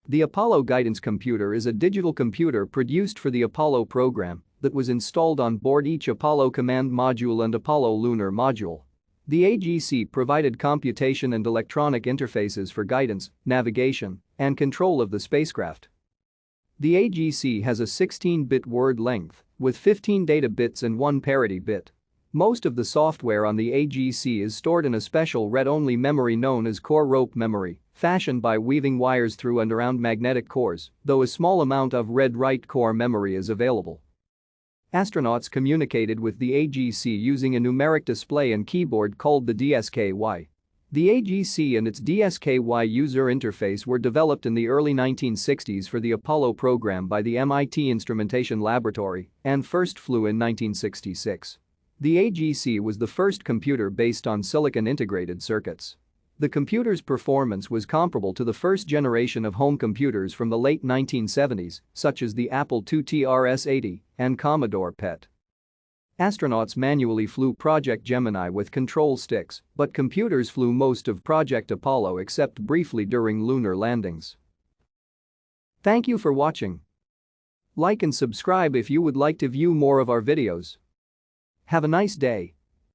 The Apollo Guidance Computer is a digital computer produced for the Apollo program that was installed on board each Apollo Command Module and Apollo Lunar Module. The AGC provided computation and electronic interfaces for guidance, navigation, and control of the spacecraft. The AGC has a 16-bit word length with 15 data bits and 1 parity bit. Most of the software on the AGC is stored in a special read-only memory known as core rope memory, fashioned by weaving wires through and around magnetic cores, though a small amount of read-write core memory is available. Astronauts communicated with the AGC using a numeric display and keyboard called the DSKY. The AGC and its DSKY user interface were developed in the early 1960s for the Apollo program by the MIT Instrumentation Laboratory and first flew in 1966. The AGC was the first computer based on silicon integrated circuits. The computer's performance was comparable to the first generation of home computers from the late 1970s, such as the Apple II TRS-80 and Commodore PET. Astronauts manually flew Project Gemini with control sticks, but computers flew most of Project Apollo except briefly during lunar landings. Thank you for watching. Like and subscribe if you would like to view more of our videos. Have a nice day.